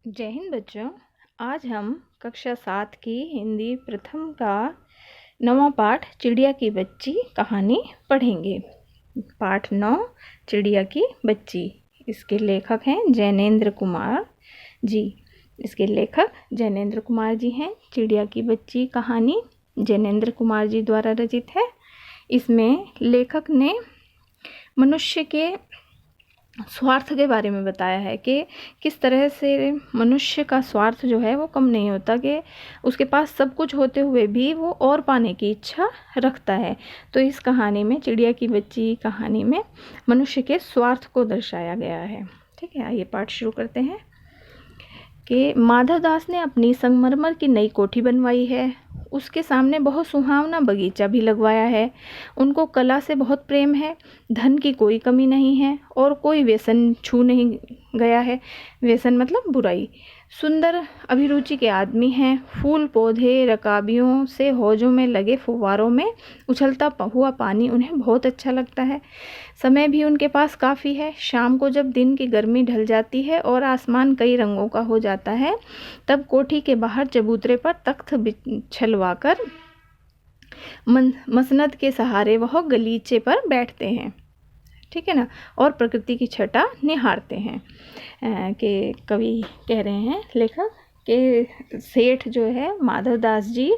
जय हिंद बच्चों। आज हम कक्षा 7 की हिंदी प्रथम का 9वां पाठ चिड़िया की बच्ची कहानी पढ़ेंगे। पाठ 9 चिड़िया की बच्ची। इसके लेखक हैं जैनेन्द्र कुमार जी। इसके लेखक जैनेन्द्र कुमार जी हैं। चिड़िया की बच्ची कहानी जैनेन्द्र कुमार जी द्वारा रचित है। इसमें लेखक ने मनुष्य के स्वार्थ के बारे में बताया है कि किस तरह से मनुष्य का स्वार्थ जो है वो कम नहीं होता, कि उसके पास सब कुछ होते हुए भी वो और पाने की इच्छा रखता है। तो इस कहानी में, चिड़िया की बच्ची कहानी में, मनुष्य के स्वार्थ को दर्शाया गया है। ठीक है, आइए पाठ शुरू करते हैं। कि माधव दास ने अपनी संगमरमर की नई कोठी बनवाई है। उसके सामने बहुत सुहावना बगीचा भी लगवाया है। उनको कला से बहुत प्रेम है। धन की कोई कमी नहीं है और कोई व्यसन छू नहीं गया है। व्यसन मतलब बुराई। सुंदर अभिरुचि के आदमी हैं। फूल पौधे रकाबियों से हौजों में लगे फुव्वारों में उछलता हुआ पानी उन्हें बहुत अच्छा लगता है। समय भी उनके पास काफ़ी है। शाम को जब दिन की गर्मी ढल जाती है और आसमान कई रंगों का हो जाता है, तब कोठी के बाहर चबूतरे पर तख्त बिछलवाकर मसनद के सहारे वह गलीचे पर बैठते हैं। ठीक है ना, और प्रकृति की छटा निहारते हैं। कि कवि कह रहे हैं, लेखक, कि सेठ जो है माधव दास जी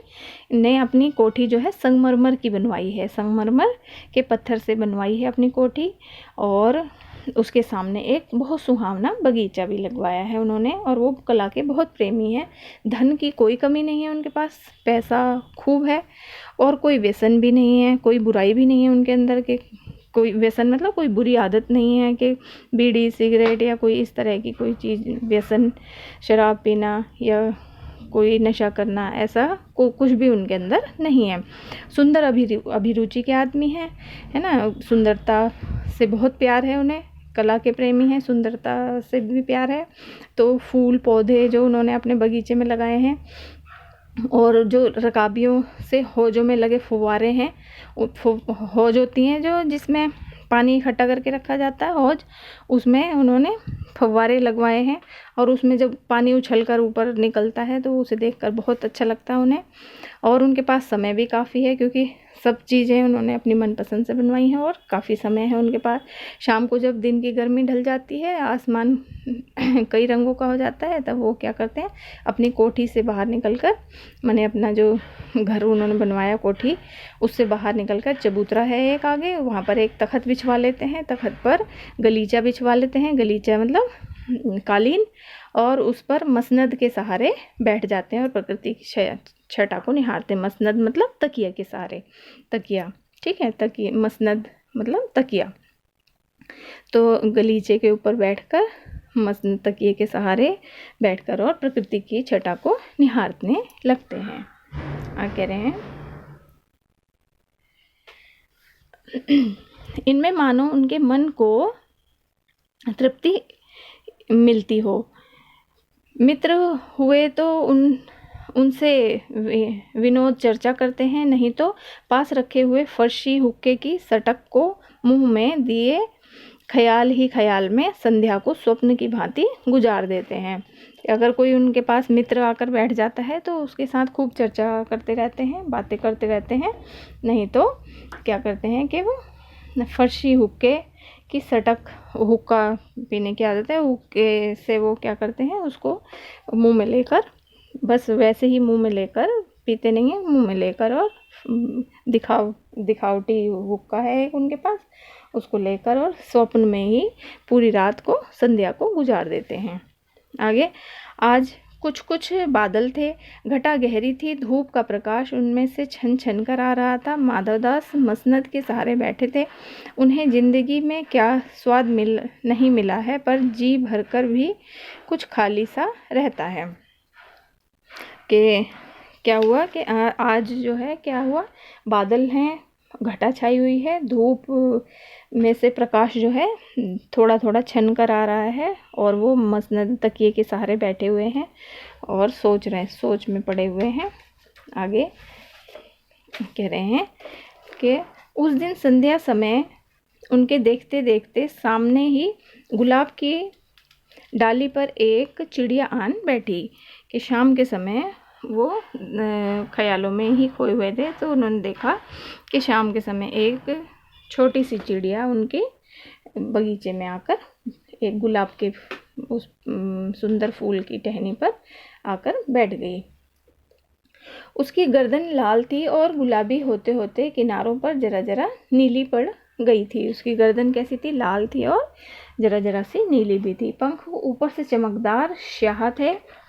ने अपनी कोठी जो है संगमरमर की बनवाई है। संगमरमर के पत्थर से बनवाई है अपनी कोठी, और उसके सामने एक बहुत सुहावना बगीचा भी लगवाया है उन्होंने। और वो कला के बहुत प्रेमी हैं। धन की कोई कमी नहीं है उनके पास, पैसा खूब है, और कोई व्यसन भी नहीं है, कोई बुराई भी नहीं है उनके अंदर के। कोई व्यसन मतलब कोई बुरी आदत नहीं है कि बीड़ी सिगरेट या कोई इस तरह की कोई चीज़, व्यसन, शराब पीना या कोई नशा करना, ऐसा कुछ भी उनके अंदर नहीं है। सुंदर अभिरुचि के आदमी हैं, है ना। सुंदरता से बहुत प्यार है उन्हें, कला के प्रेमी हैं, सुंदरता से भी प्यार है। तो फूल पौधे जो उन्होंने अपने बगीचे में लगाए हैं, और जो रकाबियों से हौजों में लगे फुव्वारे हैं, हौज होती हैं जो जिसमें पानी इकट्ठा करके रखा जाता है, हौज, उसमें उन्होंने फव्वारे लगवाए हैं। और उसमें जब पानी उछल कर ऊपर निकलता है तो उसे देखकर बहुत अच्छा लगता है उन्हें। और उनके पास समय भी काफ़ी है, क्योंकि सब चीज़ें उन्होंने अपनी मनपसंद से बनवाई हैं और काफ़ी समय है उनके पास। शाम को जब दिन की गर्मी ढल जाती है, आसमान कई रंगों का हो जाता है, तब वो क्या करते हैं, अपनी कोठी से बाहर निकलकर, माने अपना जो घर उन्होंने बनवाया कोठी, उससे बाहर निकलकर चबूतरा है एक आगे, वहाँ पर एक तख्त बिछवा लेते हैं। तख्त पर गलीचा बिछवा लेते हैं। गलीचा मतलब कालीन। और उस पर मसनद के सहारे बैठ जाते हैं और प्रकृति की छटा को निहारते हैं। मसनद मतलब तकिया के सहारे, तकिया। ठीक है, तकिया, मसनद मतलब तकिया। तो गलीचे के ऊपर बैठकर, मसनद तकिए के सहारे बैठकर और प्रकृति की छटा को निहारने लगते हैं। कह रहे हैं, इनमें मानो उनके मन को तृप्ति मिलती हो। मित्र हुए तो उनसे विनोद चर्चा करते हैं, नहीं तो पास रखे हुए फर्शी हुक्के की सटक को मुंह में दिए ख्याल ही ख्याल में संध्या को स्वप्न की भांति गुजार देते हैं। अगर कोई उनके पास मित्र आकर बैठ जाता है तो उसके साथ खूब चर्चा करते रहते हैं, बातें करते रहते हैं। नहीं तो क्या करते हैं कि वो फर्शी हुक्के की सटक, हुक्का पीने की आदत है, हुक्के से वो क्या करते हैं, उसको मुंह में लेकर, बस वैसे ही मुंह में लेकर, पीते नहीं है, मुंह में लेकर, और दिखावटी हुक्का है एक उनके पास, उसको लेकर और स्वप्न में ही पूरी रात को, संध्या को गुजार देते हैं। आगे, आज कुछ कुछ बादल थे, घटा गहरी थी, धूप का प्रकाश उनमें से छन छन कर आ रहा था। माधवदास मसनद के सहारे बैठे थे। उन्हें जिंदगी में क्या स्वाद नहीं मिला है, पर जी भरकर भी कुछ खाली सा रहता है। कि क्या हुआ कि आज जो है क्या हुआ, बादल हैं, घटा छाई हुई है, धूप में से प्रकाश जो है थोड़ा थोड़ा छन कर आ रहा है, और वो मसनद तकिए के सहारे बैठे हुए हैं और सोच रहे हैं, सोच में पड़े हुए हैं। आगे कह रहे हैं कि उस दिन संध्या समय उनके देखते देखते सामने ही गुलाब की डाली पर एक चिड़िया आन बैठी। कि शाम के समय वो ख्यालों में ही खोए हुए थे, तो उन्होंने देखा कि शाम के समय एक छोटी सी चिड़िया उनके बगीचे में आकर एक गुलाब के उस सुंदर फूल की टहनी पर आकर बैठ गई। उसकी गर्दन लाल थी और गुलाबी होते होते किनारों पर जरा जरा नीली पड़ गई थी। उसकी गर्दन कैसी थी? लाल थी और जरा जरा सी नीली भी थी। पंख ऊपर से चमकदार स्याह थे।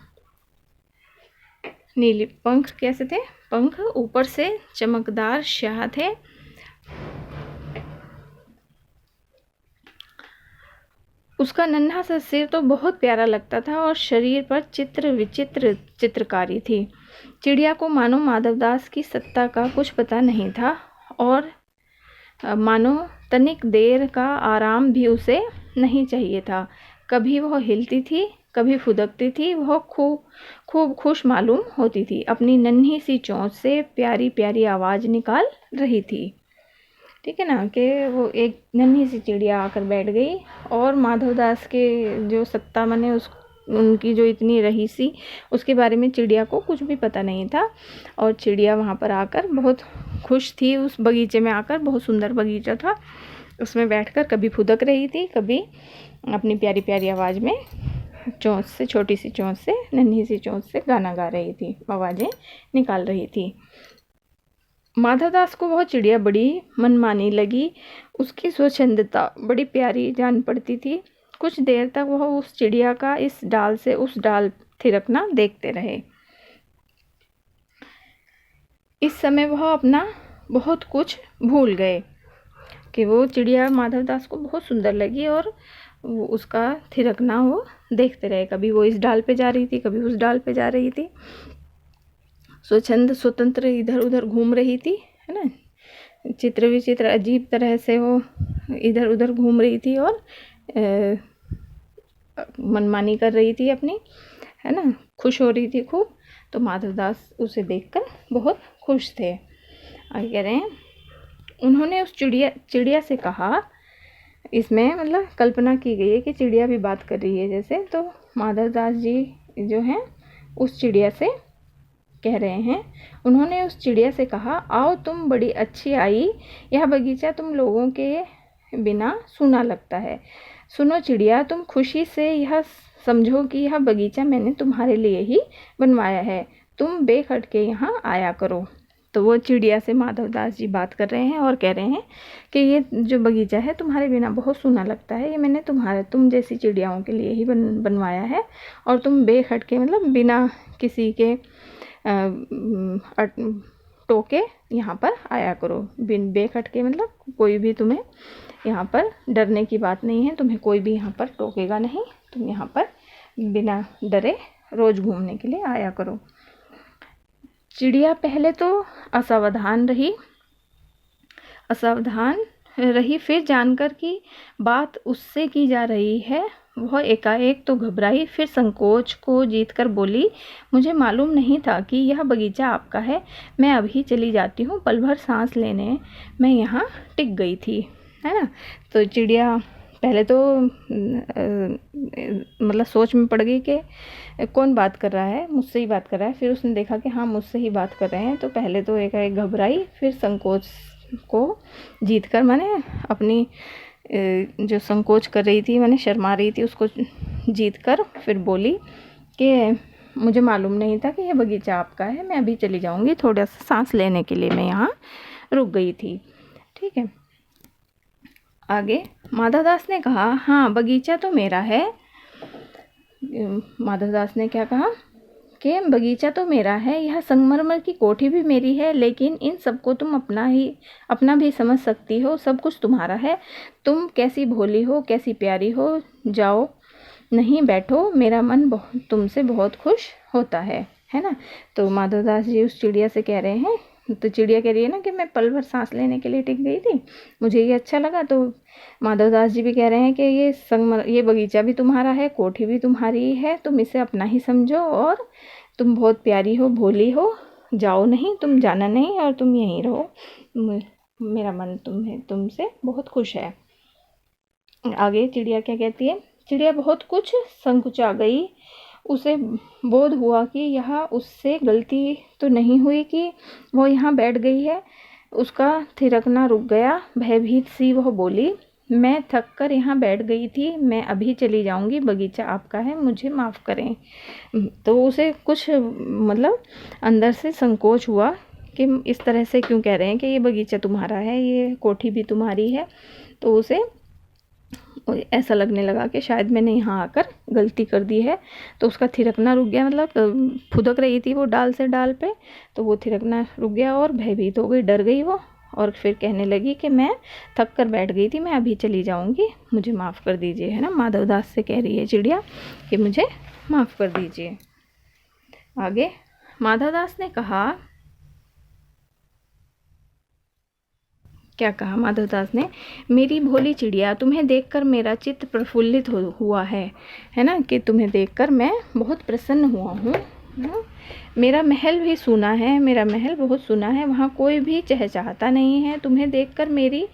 नीली पंख कैसे थे? पंख ऊपर से चमकदार स्याह थे। उसका नन्हा सा सिर तो बहुत प्यारा लगता था और शरीर पर चित्र विचित्र चित्रकारी थी। चिड़िया को मानो माधवदास की सत्ता का कुछ पता नहीं था और मानो तनिक देर का आराम भी उसे नहीं चाहिए था। कभी वह हिलती थी, कभी फुदकती थी। वह खूब खुश मालूम होती थी। अपनी नन्ही सी चोंच से प्यारी प्यारी आवाज़ निकाल रही थी। ठीक है ना, कि वो एक नन्ही सी चिड़िया आकर बैठ गई और माधवदास के जो सत्ता माने उनकी जो इतनी रहीसी, उसके बारे में चिड़िया को कुछ भी पता नहीं था। और चिड़िया वहाँ पर आकर बहुत खुश थी। उस बगीचे में आकर, बहुत सुंदर बगीचा था, उसमें बैठकर कभी फुदक रही थी, कभी अपनी प्यारी प्यारी आवाज़ में चोंच से, छोटी सी चोंच से, नन्ही सी चोंच से गाना गा रही थी, आवाज़ें निकाल रही थी। माधवदास को वह चिड़िया बड़ी मनमानी लगी। उसकी स्वच्छंदता बड़ी प्यारी जान पड़ती थी। कुछ देर तक वह उस चिड़िया का इस डाल से उस डाल थिरकना देखते रहे। इस समय वह अपना बहुत कुछ भूल गए कि वो चिड़िया माधवदास को बहुत सुंदर लगी और वो उसका थिरकना वो देखते रहे। कभी वो इस डाल पे जा रही थी, कभी उस डाल पे जा रही थी। स्वतंत्र इधर उधर घूम रही थी, है ना। चित्र विचित्र अजीब तरह से वो इधर उधर घूम रही थी और मनमानी कर रही थी अपनी, है ना, खुश हो रही थी खूब। तो माधवदास उसे देखकर बहुत खुश थे। आगे कह रहे हैं, उन्होंने उस चिड़िया से कहा, इसमें मतलब कल्पना की गई है कि चिड़िया भी बात कर रही है जैसे। तो माधवदास जी जो हैं उस चिड़िया से कह रहे हैं, उन्होंने उस चिड़िया से कहा, आओ तुम बड़ी अच्छी आई, यह बगीचा तुम लोगों के बिना सूना लगता है। सुनो चिड़िया, तुम खुशी से यह समझो कि यह बगीचा मैंने तुम्हारे लिए ही बनवाया है। तुम बेखटके यहाँ आया करो। तो वो चिड़िया से माधवदास जी बात कर रहे हैं और कह रहे हैं कि ये जो बगीचा है तुम्हारे बिना बहुत सूना लगता है, ये मैंने तुम जैसी चिड़ियाओं के लिए ही बनवाया है। और तुम बेखटके मतलब बिना किसी के टोके यहाँ पर आया करो। बेखटके मतलब कोई भी तुम्हें यहाँ पर डरने की बात नहीं है, तुम्हें कोई भी यहाँ पर टोकेगा नहीं। तुम यहाँ पर बिना डरे रोज़ घूमने के लिए आया करो। चिड़िया पहले तो असावधान रही, फिर जानकर कि बात उससे की जा रही है वह एकाएक तो घबराई, फिर संकोच को जीतकर बोली, मुझे मालूम नहीं था कि यह बगीचा आपका है। मैं अभी चली जाती हूँ, पल भर सांस लेने मैं यहाँ टिक गई थी, है ना। तो चिड़िया पहले तो मतलब सोच में पड़ गई कि कौन बात कर रहा है, मुझसे ही बात कर रहा है। फिर उसने देखा कि हाँ मुझसे ही बात कर रहे हैं, तो पहले तो एकाएक घबराई, फिर संकोच को जीतकर माने अपनी जो संकोच कर रही थी, माने शर्मा रही थी, उसको जीतकर फिर बोली कि मुझे मालूम नहीं था कि यह बगीचा आपका है, मैं अभी चली जाऊंगी, थोड़ा सा सांस लेने के लिए मैं यहाँ रुक गई थी। ठीक है। आगे माधवदास ने कहा, हाँ बगीचा तो मेरा है। माधवदास ने क्या कहा कि बगीचा तो मेरा है, यह संगमरमर की कोठी भी मेरी है, लेकिन इन सबको तुम अपना भी समझ सकती हो, सब कुछ तुम्हारा है। तुम कैसी भोली हो, कैसी प्यारी हो, जाओ नहीं बैठो, मेरा मन तुमसे बहुत खुश होता है ना। तो माधवदास जी उस चिड़िया से कह रहे हैं, तो चिड़िया कह रही है ना कि मैं पल भर सांस लेने के लिए टिक गई थी, मुझे ये अच्छा लगा। तो माधवदास जी भी कह रहे हैं कि ये बगीचा भी तुम्हारा है, कोठी भी तुम्हारी है, तुम इसे अपना ही समझो और तुम बहुत प्यारी हो, भोली हो, जाओ नहीं, तुम जाना नहीं और तुम यहीं रहो, मेरा मन तुमसे बहुत खुश है। आगे चिड़िया क्या कहती है, चिड़िया बहुत कुछ संकुचा गई। उसे बोध हुआ कि यह उससे गलती तो नहीं हुई कि वो यहाँ बैठ गई है। उसका थिरकना रुक गया। भयभीत सी वह बोली, मैं थक कर यहाँ बैठ गई थी, मैं अभी चली जाऊँगी, बगीचा आपका है, मुझे माफ़ करें। तो उसे कुछ मतलब अंदर से संकोच हुआ कि इस तरह से क्यों कह रहे हैं कि ये बगीचा तुम्हारा है, ये कोठी भी तुम्हारी है। तो उसे ऐसा लगने लगा कि शायद मैंने यहाँ आकर गलती कर दी है। तो उसका थिरकना रुक गया, मतलब फुदक रही थी वो डाल से डाल पे, तो वो थिरकना रुक गया और भयभीत हो गई, डर गई वो। और फिर कहने लगी कि मैं थक कर बैठ गई थी, मैं अभी चली जाऊँगी, मुझे माफ़ कर दीजिए, है ना। माधवदास से कह रही है चिड़िया कि मुझे माफ़ कर दीजिए। आगे माधवदास ने कहा, क्या कहा माधवदास ने, मेरी भोली चिड़िया, तुम्हें देखकर मेरा चित्त प्रफुल्लित हुआ है ना, कि तुम्हें देखकर मैं बहुत प्रसन्न हुआ हूँ। मेरा महल भी सुना है, मेरा महल बहुत सुना है, वहाँ कोई भी चहचहाता नहीं है। तुम्हें देखकर मेरी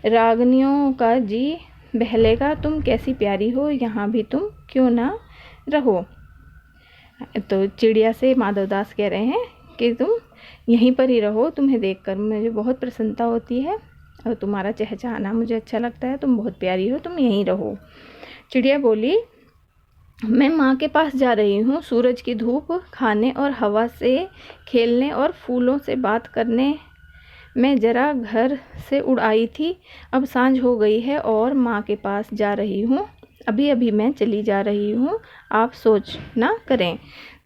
रागनियों का जी बहलेगा। तुम कैसी प्यारी हो, यहाँ भी तुम क्यों ना रहो। तो चिड़िया से माधवदास कह रहे हैं कि तुम यहीं पर ही रहो, तुम्हें देखकर मुझे बहुत प्रसन्नता होती है और तुम्हारा चहचहाना मुझे अच्छा लगता है, तुम बहुत प्यारी हो, तुम यहीं रहो। चिड़िया बोली, मैं माँ के पास जा रही हूँ, सूरज की धूप खाने और हवा से खेलने और फूलों से बात करने। मैं ज़रा घर से उड़ आई थी, अब सांझ हो गई है और माँ के पास जा रही हूँ, अभी अभी मैं चली जा रही हूँ, आप सोच ना करें।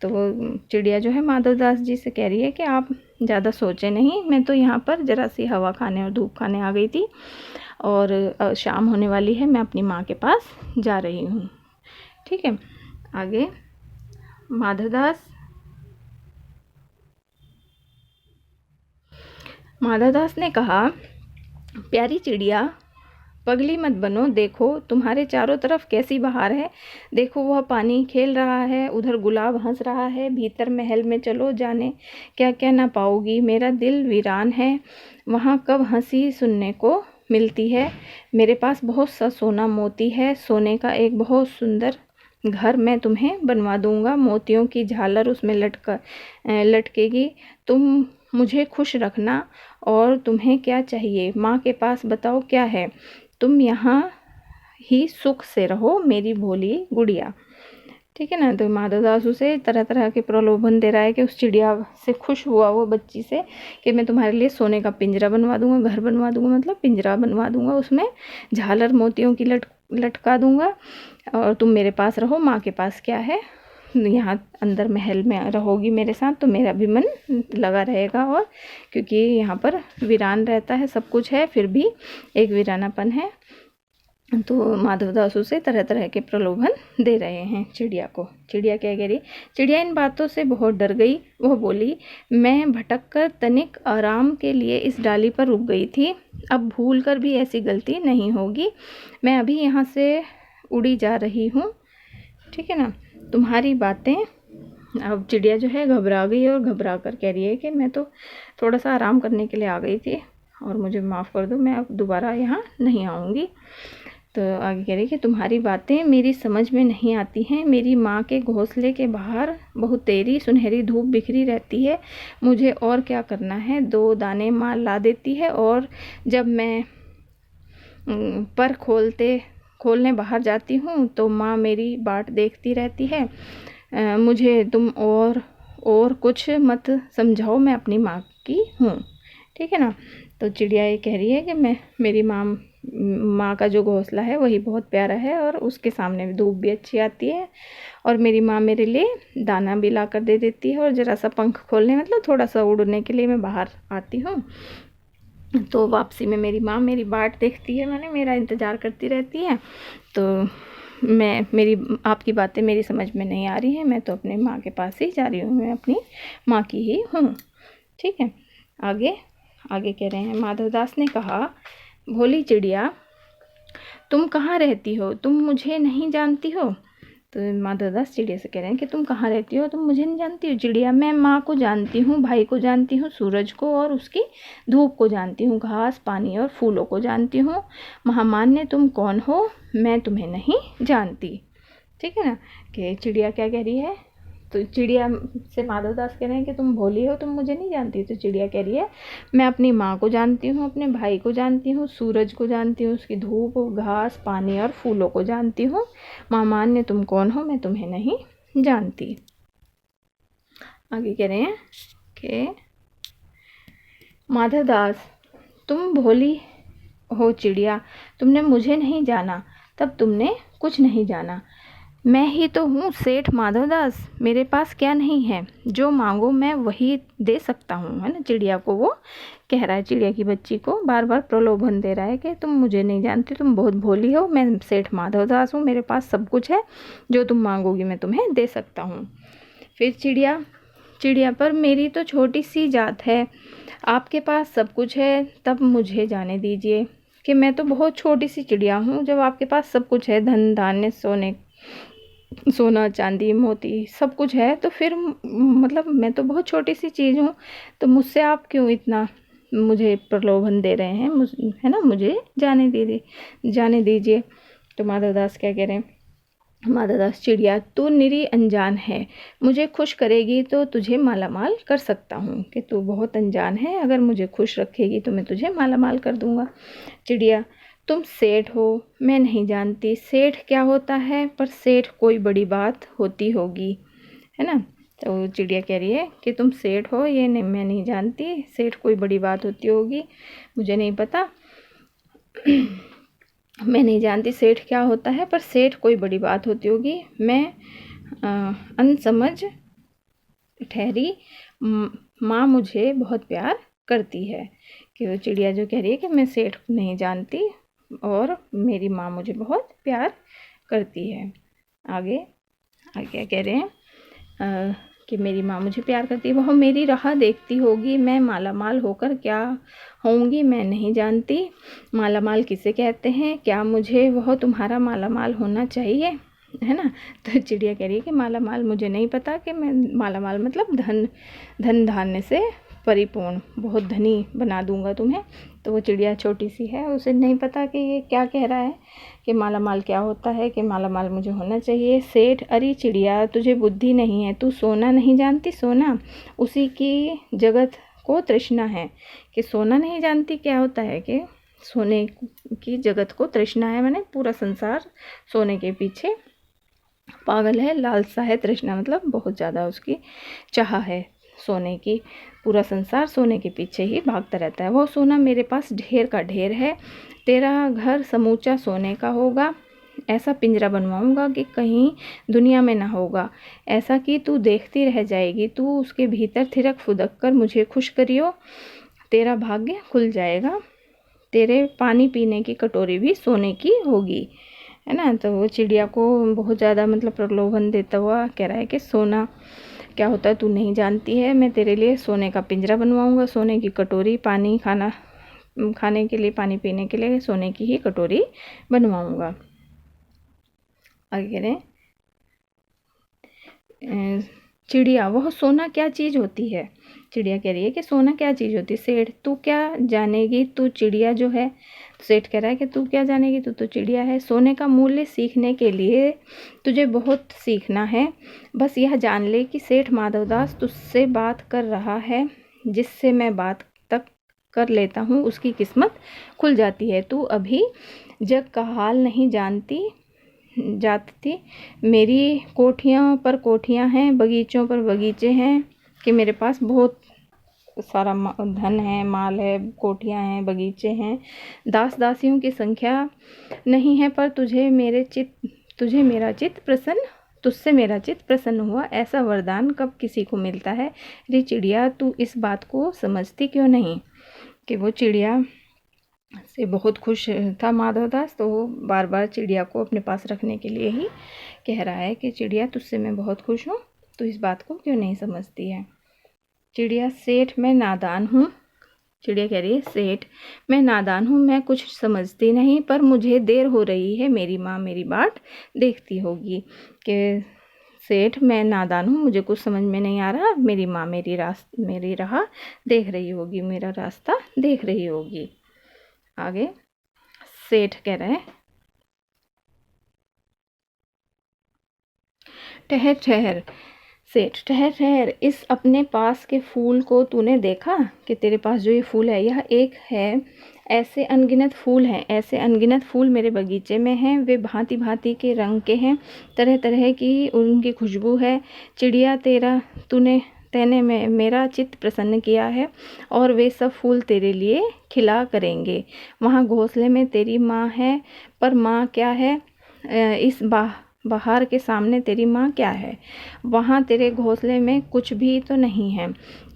तो वो चिड़िया जो है माधवदास जी से कह रही है कि आप ज़्यादा सोचें नहीं, मैं तो यहाँ पर ज़रा सी हवा खाने और धूप खाने आ गई थी और शाम होने वाली है, मैं अपनी माँ के पास जा रही हूँ। ठीक है। आगे माधवदास ने कहा, प्यारी चिड़िया, पगली मत बनो, देखो तुम्हारे चारों तरफ कैसी बहार है, देखो वह पानी खेल रहा है, उधर गुलाब हंस रहा है, भीतर महल में चलो, जाने क्या क्या ना पाओगी, मेरा दिल वीरान है, वहाँ कब हंसी सुनने को मिलती है। मेरे पास बहुत सा सोना मोती है, सोने का एक बहुत सुंदर घर मैं तुम्हें बनवा दूंगा, मोतियों की झालर उसमें लटकेगी, तुम मुझे खुश रखना। और तुम्हें क्या चाहिए, माँ के पास बताओ क्या है, तुम यहाँ ही सुख से रहो मेरी भोली गुड़िया। ठीक है ना। तो माधवदास उसे तरह तरह के प्रलोभन दे रहा है कि उस चिड़िया से खुश हुआ वो बच्ची से कि मैं तुम्हारे लिए सोने का पिंजरा बनवा दूंगा, घर बनवा दूंगा, मतलब पिंजरा बनवा दूंगा, उसमें झालर मोतियों की लटका दूंगा और तुम मेरे पास रहो, माँ के पास क्या है, यहाँ अंदर महल में रहोगी मेरे साथ तो मेरा भी मन लगा रहेगा। और क्योंकि यहाँ पर वीरान रहता है, सब कुछ है फिर भी एक वीरानापन है। तो माधवदास उसे तरह तरह के प्रलोभन दे रहे हैं चिड़िया को। चिड़िया क्या कह रही, चिड़िया इन बातों से बहुत डर गई। वह बोली, मैं भटक कर तनिक आराम के लिए इस डाली पर रुक गई थी, अब भूल कर भी ऐसी गलती नहीं होगी, मैं अभी यहाँ से उड़ी जा रही हूँ। ठीक है ना। तुम्हारी बातें, अब चिड़िया जो है घबरा गई और घबरा कर कह रही है कि मैं तो थोड़ा सा आराम करने के लिए आ गई थी और मुझे माफ़ कर दो, मैं अब दोबारा यहाँ नहीं आऊँगी। तो आगे कह रही है कि तुम्हारी बातें मेरी समझ में नहीं आती हैं, मेरी माँ के घोंसले के बाहर बहुत तेरी सुनहरी धूप बिखरी रहती है, मुझे और क्या करना है, 2 दाने माँ ला देती है और जब मैं पर खोलने बाहर जाती हूँ तो माँ मेरी बाट देखती रहती है। मुझे तुम और कुछ मत समझाओ, मैं अपनी माँ की हूँ। ठीक है ना। तो चिड़िया ये कह रही है कि मेरी माँ का जो घोंसला है वही बहुत प्यारा है और उसके सामने धूप भी अच्छी आती है और मेरी माँ मेरे लिए दाना भी ला कर दे देती है और ज़रा सा पंख खोलने, मतलब थोड़ा सा उड़ने के लिए मैं बाहर आती हूँ। तो वापसी में मेरी माँ मेरी बाट देखती है, मैंने मेरा इंतज़ार करती रहती है। तो मेरी आपकी बातें मेरी समझ में नहीं आ रही हैं, मैं तो अपने माँ के पास ही जा रही हूँ, मैं अपनी माँ की ही हूँ। ठीक है। आगे कह रहे हैं, माधवदास ने कहा, भोली चिड़िया, तुम कहाँ रहती हो, तुम मुझे नहीं जानती हो। तो माधवदास चिड़िया से कह रहे हैं कि तुम कहाँ रहती हो, तुम मुझे नहीं जानती हो। चिड़िया, मैं माँ को जानती हूँ, भाई को जानती हूँ, सूरज को और उसकी धूप को जानती हूँ, घास पानी और फूलों को जानती हूँ। महामान्य, तुम कौन हो, मैं तुम्हें नहीं जानती। ठीक है ना, कि चिड़िया क्या कह रही है, तो चिड़िया से माधवदास कह रहे हैं कि तुम भोली हो, तुम मुझे नहीं जानती। तो चिड़िया कह रही है, मैं अपनी माँ को जानती हूँ, अपने भाई को जानती हूँ, सूरज को जानती हूँ, उसकी धूप, घास पानी और फूलों को जानती हूँ। महामान्य, तुम कौन हो, मैं तुम्हें नहीं जानती। आगे कह रहे हैं कि माधवदास, तुम भोली हो चिड़िया, तुमने मुझे नहीं जाना, तब तुमने कुछ नहीं जाना। मैं ही तो हूँ सेठ माधवदास, मेरे पास क्या नहीं है, जो मांगो मैं वही दे सकता हूँ। है ना, चिड़िया को वो कह रहा है, चिड़िया की बच्ची को बार बार प्रलोभन दे रहा है कि तुम मुझे नहीं जानती, तुम बहुत भोली हो, मैं सेठ माधवदास हूँ, मेरे पास सब कुछ है, जो तुम मांगोगी मैं तुम्हें दे सकता हूँ। फिर चिड़िया पर मेरी तो छोटी सी जात है, आपके पास सब कुछ है, तब मुझे जाने दीजिए कि मैं तो बहुत छोटी सी चिड़िया हूँ। जब आपके पास सब कुछ है, धन धान्य, सोना चांदी मोती सब कुछ है, तो फिर मतलब मैं तो बहुत छोटी सी चीज़ हूँ, तो मुझसे आप क्यों इतना मुझे प्रलोभन दे रहे हैं, है ना, मुझे जाने दीजिए। तो माधवदास क्या कह रहे हैं, माधवदास, चिड़िया तू निरी अनजान है, मुझे खुश करेगी तो तुझे मालामाल कर सकता हूँ, कि तू बहुत अनजान है, अगर मुझे खुश रखेगी तो मैं तुझे मालामाल कर दूँगा। चिड़िया, तुम सेठ हो, मैं नहीं जानती सेठ क्या होता है, पर सेठ कोई बड़ी बात होती होगी। है ना, तो चिड़िया कह रही है कि तुम सेठ हो, ये नहीं, मैं नहीं जानती, सेठ कोई बड़ी बात होती होगी, मुझे नहीं पता मैं नहीं जानती सेठ क्या होता है, पर सेठ कोई बड़ी बात होती होगी। मैं अनसमझ ठहरी, माँ मुझे बहुत प्यार करती है। कि वो चिड़िया जो कह रही है कि मैं सेठ नहीं जानती और मेरी माँ मुझे बहुत प्यार करती है। आगे क्या कह रहे हैं कि मेरी माँ मुझे प्यार करती है, वह मेरी राह देखती होगी, मैं मालामाल होकर क्या होंगी मैं नहीं जानती। मालामाल किसे कहते हैं, क्या मुझे वह तुम्हारा मालामाल होना चाहिए। है ना, तो चिड़िया कह रही है कि मालामाल मुझे नहीं पता, कि मैं मालामाल मतलब धन धान्य से परिपूर्ण, बहुत धनी बना दूंगा तुम्हें। तो वो चिड़िया छोटी सी है, उसे नहीं पता कि ये क्या कह रहा है, कि मालामाल क्या होता है, कि मालामाल मुझे होना चाहिए। सेठ, अरे चिड़िया तुझे बुद्धि नहीं है, तू सोना नहीं जानती, सोना उसी की जगत को तृष्णा है। कि सोना नहीं जानती क्या होता है, कि सोने की जगत को तृष्णा है, मैंने पूरा संसार सोने के पीछे पागल है, लालसा है, तृष्णा मतलब बहुत ज़्यादा उसकी चाह है सोने की, पूरा संसार सोने के पीछे ही भागता रहता है। वो सोना मेरे पास ढेर का ढेर है, तेरा घर समूचा सोने का होगा, ऐसा पिंजरा बनवाऊंगा कि कहीं दुनिया में ना होगा, ऐसा कि तू देखती रह जाएगी, तू उसके भीतर थिरक फुदक कर मुझे खुश करियो, तेरा भाग्य खुल जाएगा, तेरे पानी पीने की कटोरी भी सोने की होगी। है ना, तो वो चिड़िया को बहुत ज़्यादा मतलब प्रलोभन देता हुआ कह रहा है कि सोना क्या होता है तू नहीं जानती है, मैं तेरे लिए सोने का पिंजरा बनवाऊंगा, सोने की कटोरी, पानी खाने के लिए, पानी पीने के लिए सोने की ही कटोरी बनवाऊंगा। आगे कह रहे हैं, चिड़िया वह सोना क्या चीज़ होती है। चिड़िया कह रही है कि सोना क्या चीज़ होती है। सेठ, तू क्या जानेगी, तू चिड़िया जो है। सेठ कह रहा है कि तू क्या जानेगी, तू तो चिड़िया है। सोने का मूल्य सीखने के लिए तुझे बहुत सीखना है, बस यह जान ले कि सेठ माधवदास तुझसे बात कर रहा है, जिससे मैं बात तक कर लेता हूँ उसकी किस्मत खुल जाती है। तू अभी जग का हाल नहीं जानती जाती, मेरी कोठियाँ पर कोठियाँ हैं, बगीचों पर बगीचे हैं, कि मेरे पास बहुत सारा धन है, माल है, कोठियाँ हैं, बगीचे हैं, दास दासियों की संख्या नहीं है, पर तुझसे मेरा चित्त प्रसन्न हुआ, ऐसा वरदान कब किसी को मिलता है। रे चिड़िया, तू इस बात को समझती क्यों नहीं। कि वो चिड़िया से बहुत खुश था माधवदास, तो वो बार बार चिड़िया को अपने पास रखने के लिए ही कह रहा है कि चिड़िया तुझसे मैं बहुत खुश हूँ, तो इस बात को क्यों नहीं समझती है। चिड़िया, सेठ मैं नादान हूँ, चिड़िया कह रही है, सेठ मैं नादान हूँ, मैं कुछ समझती नहीं, पर मुझे देर हो रही है, मेरी माँ मेरी बाट देखती होगी। कि सेठ मैं नादान हूँ, मुझे कुछ समझ में नहीं आ रहा, मेरी माँ मेरी राह देख रही होगी, मेरा रास्ता देख रही होगी। आगे सेठ कह रहे हैं, ठहर ठहर सेठ ठहर ठहर, इस अपने पास के फूल को तूने देखा कि तेरे पास जो ये फूल है, यह एक है, ऐसे अनगिनत फूल हैं, ऐसे अनगिनत फूल मेरे बगीचे में हैं, वे भांति भांति के रंग के हैं, तरह तरह की उनकी खुशबू है। चिड़िया तैने मेरा चित्त प्रसन्न किया है और वे सब फूल तेरे लिए खिला करेंगे। वहाँ घोंसले में तेरी माँ है, पर माँ क्या है? इस बाहर के सामने तेरी माँ क्या है? वहाँ तेरे घोंसले में कुछ भी तो नहीं है।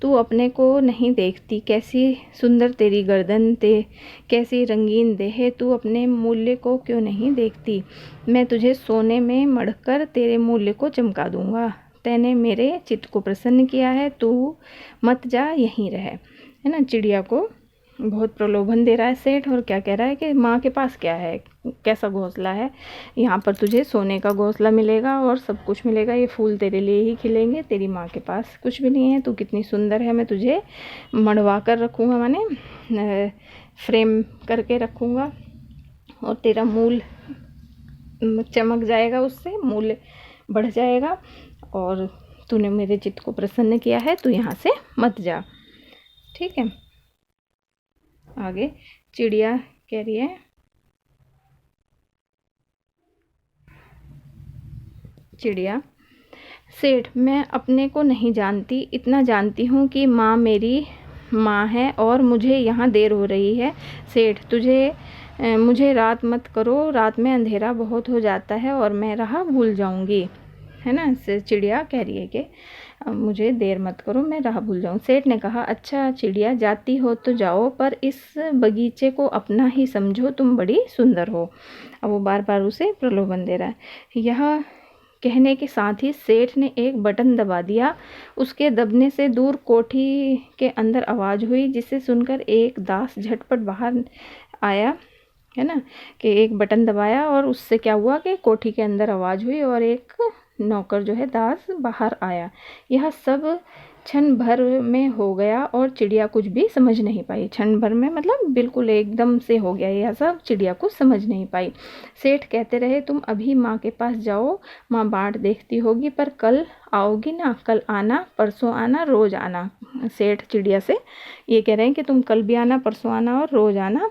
तू अपने को नहीं देखती, कैसी सुंदर तेरी गर्दन, कैसी रंगीन देह, तू अपने मूल्य को क्यों नहीं देखती? मैं तुझे सोने में मढ़कर तेरे मूल्य को चमका दूंगा। तैने मेरे चित्त को प्रसन्न किया है, तू मत जा, यहीं रह। है ना, चिड़िया को बहुत प्रलोभन दे रहा है सेठ, और क्या कह रहा है कि माँ के पास क्या है, कैसा घोंसला है, यहाँ पर तुझे सोने का घोंसला मिलेगा और सब कुछ मिलेगा, ये फूल तेरे लिए ही खिलेंगे, तेरी माँ के पास कुछ भी नहीं है, तू कितनी सुंदर है, मैं तुझे मढ़वा कर रखूँगा, माने फ्रेम करके रखूँगा, और तेरा मूल चमक जाएगा, उससे मूल्य बढ़ जाएगा, और तूने मेरे चित्त को प्रसन्न किया है, तू यहाँ से मत जा। ठीक है। आगे चिड़िया कह रही है, चिड़िया सेठ मैं अपने को नहीं जानती, इतना जानती हूँ कि माँ मेरी माँ है और मुझे यहाँ देर हो रही है। सेठ मुझे रात मत करो, रात में अंधेरा बहुत हो जाता है और मैं राह भूल जाऊँगी। है ना, चिड़िया कह रही है कि मुझे देर मत करो, मैं राह भूल जाऊँ। सेठ ने कहा, अच्छा चिड़िया जाती हो तो जाओ, पर इस बगीचे को अपना ही समझो, तुम बड़ी सुंदर हो। अब वो बार बार उसे प्रलोभन दे रहा है। यह कहने के साथ ही सेठ ने एक बटन दबा दिया। उसके दबने से दूर कोठी के अंदर आवाज़ हुई, जिसे सुनकर एक दास झटपट बाहर आया। है ना, कि एक बटन दबाया और उससे क्या हुआ कि कोठी के अंदर आवाज़ हुई और एक नौकर जो है दास बाहर आया। यह सब क्षण भर में हो गया और चिड़िया कुछ भी समझ नहीं पाई। क्षण भर में मतलब बिल्कुल एकदम से हो गया यह सब, चिड़िया कुछ समझ नहीं पाई। सेठ कहते रहे, तुम अभी माँ के पास जाओ, माँ बाट देखती होगी, पर कल आओगी ना? कल आना, परसों आना, रोज़ आना। सेठ चिड़िया से ये कह रहे हैं कि तुम कल भी आना, परसों आना और रोज़ आना।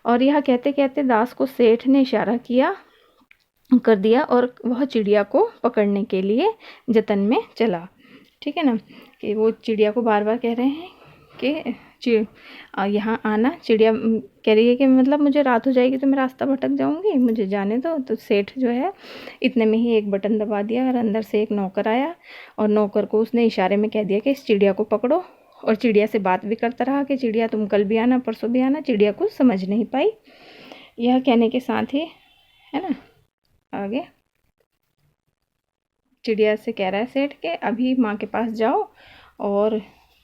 और यह कहते कहते दास को सेठ ने इशारा कर दिया और वह चिड़िया को पकड़ने के लिए जतन में चला। ठीक है ना, कि वो चिड़िया को बार बार कह रहे हैं कि यहाँ आना। चिड़िया कह रही है कि मतलब मुझे रात हो जाएगी तो मैं रास्ता भटक जाऊँगी, मुझे जाने दो। तो सेठ जो है इतने में ही एक बटन दबा दिया और अंदर से एक नौकर आया और नौकर को उसने इशारे में कह दिया कि इस चिड़िया को पकड़ो। और चिड़िया से बात भी करता रहा कि चिड़िया तुम कल भी आना, परसों भी आना। चिड़िया कुछ समझ नहीं पाई। यह कहने के साथ ही, है ना, आगे चिड़िया से कह रहा है सेठ के अभी माँ के पास जाओ और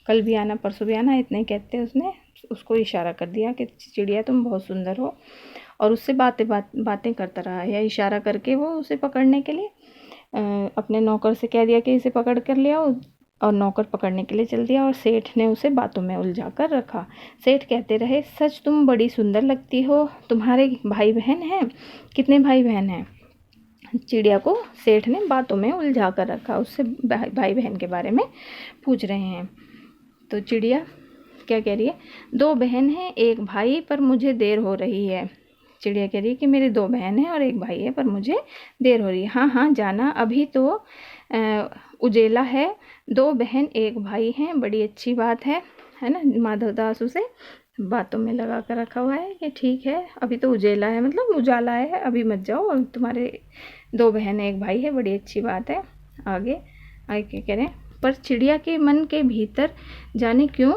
कल भी आना, परसों भी आना। इतने कहते उसने उसको इशारा कर दिया कि चिड़िया तुम बहुत सुंदर हो, और उससे बातें करता रहा। या इशारा करके वो उसे पकड़ने के लिए अपने नौकर से कह दिया कि इसे पकड़ कर ले आओ, और नौकर पकड़ने के लिए चल दिया और सेठ ने उसे बातों में उलझा कर रखा। सेठ कहते रहे, सच तुम बड़ी सुंदर लगती हो। तुम्हारे भाई बहन हैं? कितने भाई बहन हैं? चिड़िया को सेठ ने बातों में उलझा कर रखा, उससे भाई बहन के बारे में पूछ रहे हैं। तो चिड़िया क्या कह रही है, 2 बहन हैं, 1 भाई, पर मुझे देर हो रही है। चिड़िया कह रही है कि मेरी 2 बहन हैं और 1 भाई है, पर मुझे देर हो रही है। हाँ हाँ जाना, अभी तो उजेला है। 2 बहन 1 भाई हैं, बड़ी अच्छी बात है ना। माधवदास उसे बातों में लगा कर रखा हुआ है कि ठीक है, अभी तो उजेला है, मतलब उजाला है, अभी मत जाओ, और तुम्हारे 2 बहन 1 भाई है, बड़ी अच्छी बात है। आगे क्या कह रहे हैं, पर चिड़िया के मन के भीतर जाने क्यों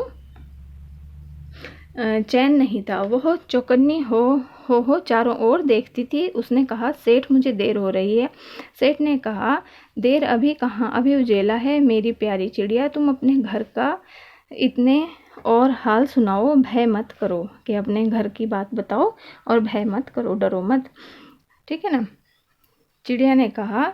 चैन नहीं था। वह चौकन्नी हो चारों ओर देखती थी। उसने कहा, सेठ मुझे देर हो रही है। सेठ ने कहा, देर अभी कहाँ, अभी उजेला है। मेरी प्यारी चिड़िया, तुम अपने घर का इतने और हाल सुनाओ, भय मत करो, कि अपने घर की बात बताओ और भय मत करो, डरो मत। ठीक है ना। चिड़िया ने कहा,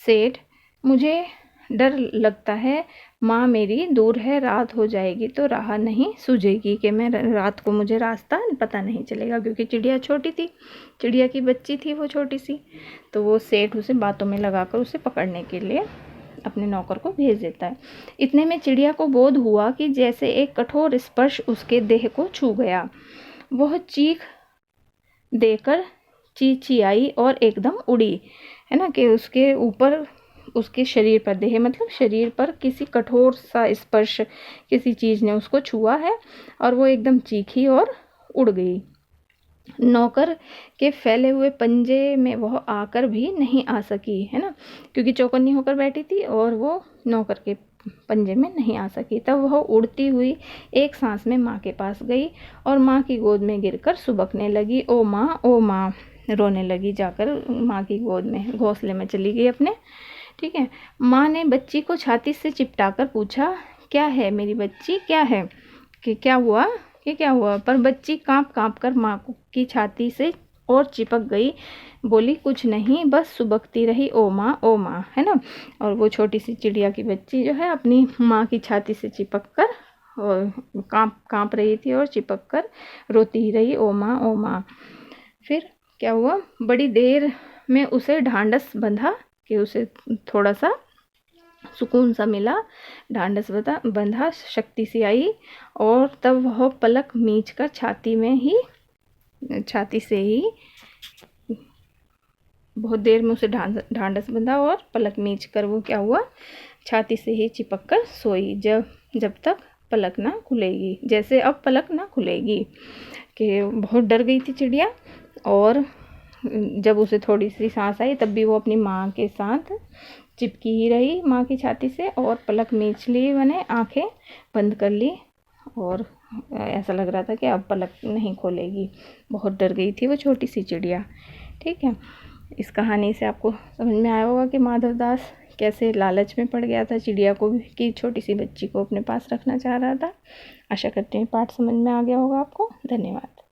सेठ मुझे डर लगता है, माँ मेरी दूर है, रात हो जाएगी तो राह नहीं सूझेगी, कि मैं रात को मुझे रास्ता पता नहीं चलेगा, क्योंकि चिड़िया छोटी थी, चिड़िया की बच्ची थी वो छोटी सी। तो वो सेठ उसे बातों में लगाकर उसे पकड़ने के लिए अपने नौकर को भेज देता है। इतने में चिड़िया को बोध हुआ कि जैसे एक कठोर स्पर्श उसके देह को छू गया। वह चीख देकर चिचियाई और एकदम उड़ी, है ना, कि उसके ऊपर, उसके शरीर पर, देह मतलब शरीर पर किसी कठोर सा स्पर्श, किसी चीज़ ने उसको छुआ है और वो एकदम चीखी और उड़ गई। नौकर के फैले हुए पंजे में वह आकर भी नहीं आ सकी, है ना, क्योंकि चौकन्नी होकर बैठी थी और वो नौकर के पंजे में नहीं आ सकी। तब वह उड़ती हुई एक सांस में माँ के पास गई और माँ की गोद में गिरकर सुबकने लगी। ओ माँ, ओ माँ, रोने लगी, जाकर माँ की गोद में, घोंसले में चली गई अपने। ठीक है। माँ ने बच्ची को छाती से चिपटाकर पूछा, क्या है मेरी बच्ची, क्या है, कि क्या हुआ, कि क्या हुआ। पर बच्ची कांप कांप कर माँ की छाती से और चिपक गई, बोली, कुछ नहीं, बस सुबकती रही, ओ माँ, ओ माँ, है ना। और वो छोटी सी चिड़िया की बच्ची जो है अपनी माँ की छाती से चिपक कर और कांप रही थी और चिपक कर रोती ही रही, ओ माँ, ओ माँ। फिर क्या हुआ, बड़ी देर में उसे ढांढस बंधा, कि उसे थोड़ा सा सुकून सा मिला, ढांढस बंधा, शक्ति सी आई, और तब वह पलक मीच कर छाती से ही बहुत देर में उसे ढांढस बंधा और पलक मीच कर वो क्या हुआ, छाती से ही चिपक कर सोई, जब तक पलक ना खुलेगी, जैसे अब पलक ना खुलेगी। कि बहुत डर गई थी चिड़िया, और जब उसे थोड़ी सी सांस आई तब भी वो अपनी माँ के साथ चिपकी ही रही, माँ की छाती से, और पलक मीच ली, मैंने आंखें बंद कर ली, और ऐसा लग रहा था कि अब पलक नहीं खोलेगी। बहुत डर गई थी वो छोटी सी चिड़िया। ठीक है। इस कहानी से आपको समझ में आया होगा कि माधवदास कैसे लालच में पड़ गया था, चिड़िया को भी, कि छोटी सी बच्ची को अपने पास रखना चाह रहा था। आशा करते हैं पाठ समझ में आ गया होगा आपको। धन्यवाद।